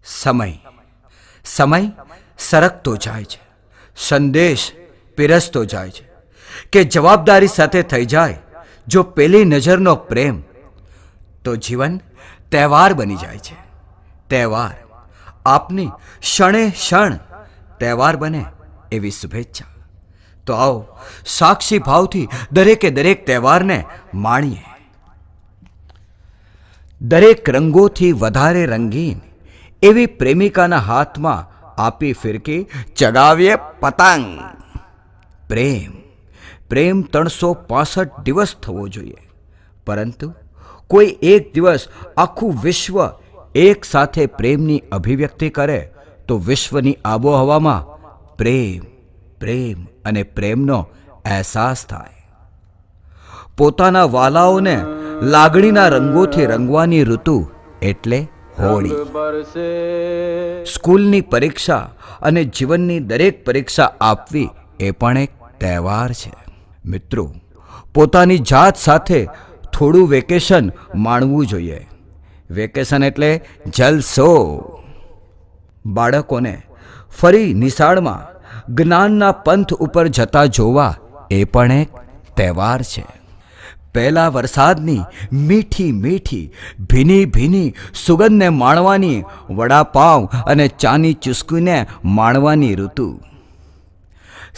સમય સમય સરકતો જાય છે, સંદેશ પીરસતો જાય છે કે જવાબદારી સાથે થઈ જાય જો પેલી નજરનો પ્રેમ, તો જીવન તહેવાર બની જાય છે. તહેવાર આપની ક્ષણે ક્ષણ તહેવાર બને એવી શુભેચ્છા. તો આવો સાક્ષી ભાવથી દરેકે દરેક તહેવારને માણીએ. દરેક રંગોથી વધારે રંગીન એવી પ્રેમિકાના હાથમાં આપી ફિરકી ચગાવીએ પતંગ. પ્રેમ પ્રેમ 365 દિવસ થવો જોઈએ, પરંતુ કોઈ એક દિવસ આખું વિશ્વ એક સાથે પ્રેમની અભિવ્યક્તિ કરે તો વિશ્વની આબોહવામાં પ્રેમ પ્રેમ અને પ્રેમનો અહેસાસ થાય. પોતાના વાલાઓને લાગણીના રંગોથી રંગવાની ઋતુ એટલે હોળી. સ્કૂલની પરીક્ષા અને જીવનની દરેક પરીક્ષા આપવી એ પણ એક તહેવાર છે. મિત્રો, પોતાની જાત સાથે થોડું વેકેશન માણવું જોઈએ. વેકેશન એટલે જલસો. બાળકોને ફરી નિશાળમાં જ્ઞાનના પંથ ઉપર જતા જોવા એ પણ એક તહેવાર છે. પહેલા વરસાદની મીઠી મીઠી ભીની ભીની સુગંધને માણવાની, વડાપાઉં અને ચાની ચુસ્કીને માણવાની ઋતુ.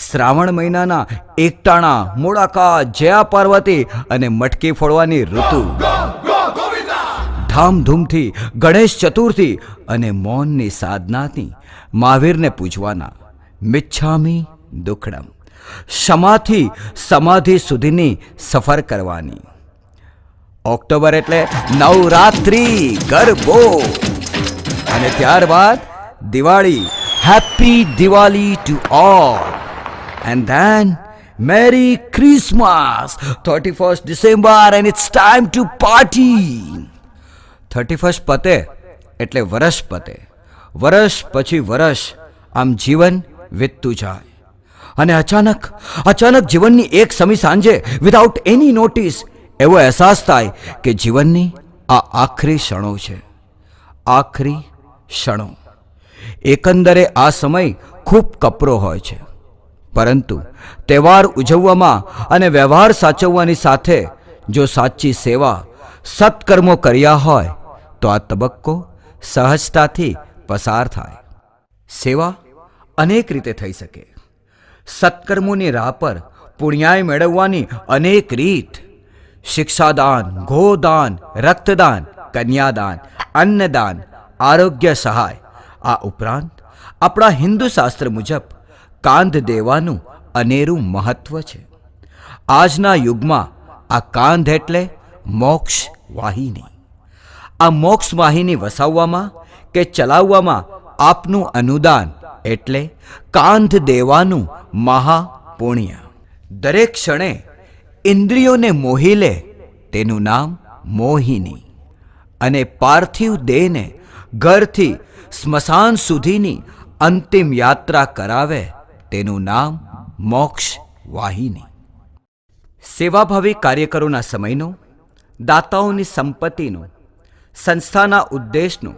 શ્રાવણ મહિનાના એકટાણા, મોડાકા, જયા પાર્વતી અને મટકી ફોડવાની ઋતુ. ધામધૂમથી ગણેશ ચતુર્થી અને મૌનની સાધનાથી મહાવીરને પૂજવાના, મિચ્છામી દુક્કડમ, ક્ષમાથી સમાધિ સુધીની સફર કરવાની. ઓક્ટોબર એટલે નવરાત્રી, ગરબો, અને ત્યારબાદ Diwali. Happy Diwali to all. And then Merry Christmas, 31st December, and it's time to party. 31st પતે એટલે વરસ પતે, વરસ પછી વરસ, આમ જીવન વીતતું જાય. અને અચાનક જીવનની એક સમી સાંજે વિધાઉટ એની નોટિસ એવો અહેસાસ થાય કે જીવનની આ આખરી ક્ષણો છે. આખરી ક્ષણો. એકંદરે આ સમય ખૂબ કપરો હોય છે, પરંતુ તહેવાર ઉજવવામાં અને વ્યવહાર સાચવવાની સાથે જો સાચી સેવા, સત્કર્મો કર્યા હોય તો આ તબક્કો સહજતાથી પસાર થાય. સેવા અનેક રીતે થઈ શકે. સત્કર્મોની રાહ પર પુણ્યાય મેળવવાની અનેક રીત. શિક્ષાદાન, ગોદાન, રક્તદાન, કન્યાદાન, અન્નદાન, આરોગ્ય સહાય. આ ઉપરાંત આપણા હિન્દુ શાસ્ત્ર મુજબ કાંધ દેવાનું અનેરું મહત્વ છે. આજના યુગમાં આ કાંધ એટલે મોક્ષ વાહિની. આ મોક્ષ વાહિની વસાવવામાં કે ચલાવવામાં આપનું અનુદાન એટલે કાંધ દેવાનું મહાપુણ્ય. દરેક ક્ષણે ઇન્દ્રિયોને મોહી લે તેનું નામ મોહિની, અને પાર્થિવ દેહને ઘરથી સ્મશાન સુધીની અંતિમ યાત્રા કરાવે તેનું નામ મોક્ષ વાહિની. સેવાભાવી કાર્યકરોના સમયનો, દાતાઓની સંપત્તિનો, સંસ્થાના ઉદ્દેશનો,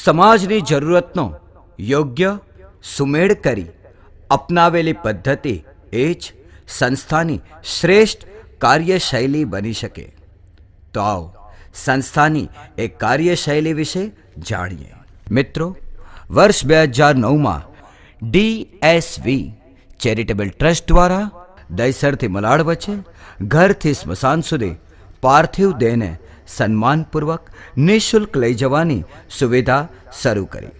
સમાજની જરૂરતનો યોગ્ય સુમેળ કરી અપનાવેલી પદ્ધતિ એ જ સંસ્થાની શ્રેષ્ઠ કાર્યશૈલી બની શકે. તો આવો સંસ્થાની એક કાર્યશૈલી વિશે જાણીએ. મિત્રો, વર્ષ 2009માં DSV ચેરિટેબલ ટ્રસ્ટ દ્વારા દહીસરથી મલાડ વચ્ચે ઘરથી સ્મશાન સુધી પાર્થિવ દેહને સન્માનપૂર્વક નિઃશુલ્ક લઈ જવાની સુવિધા શરૂ કરી.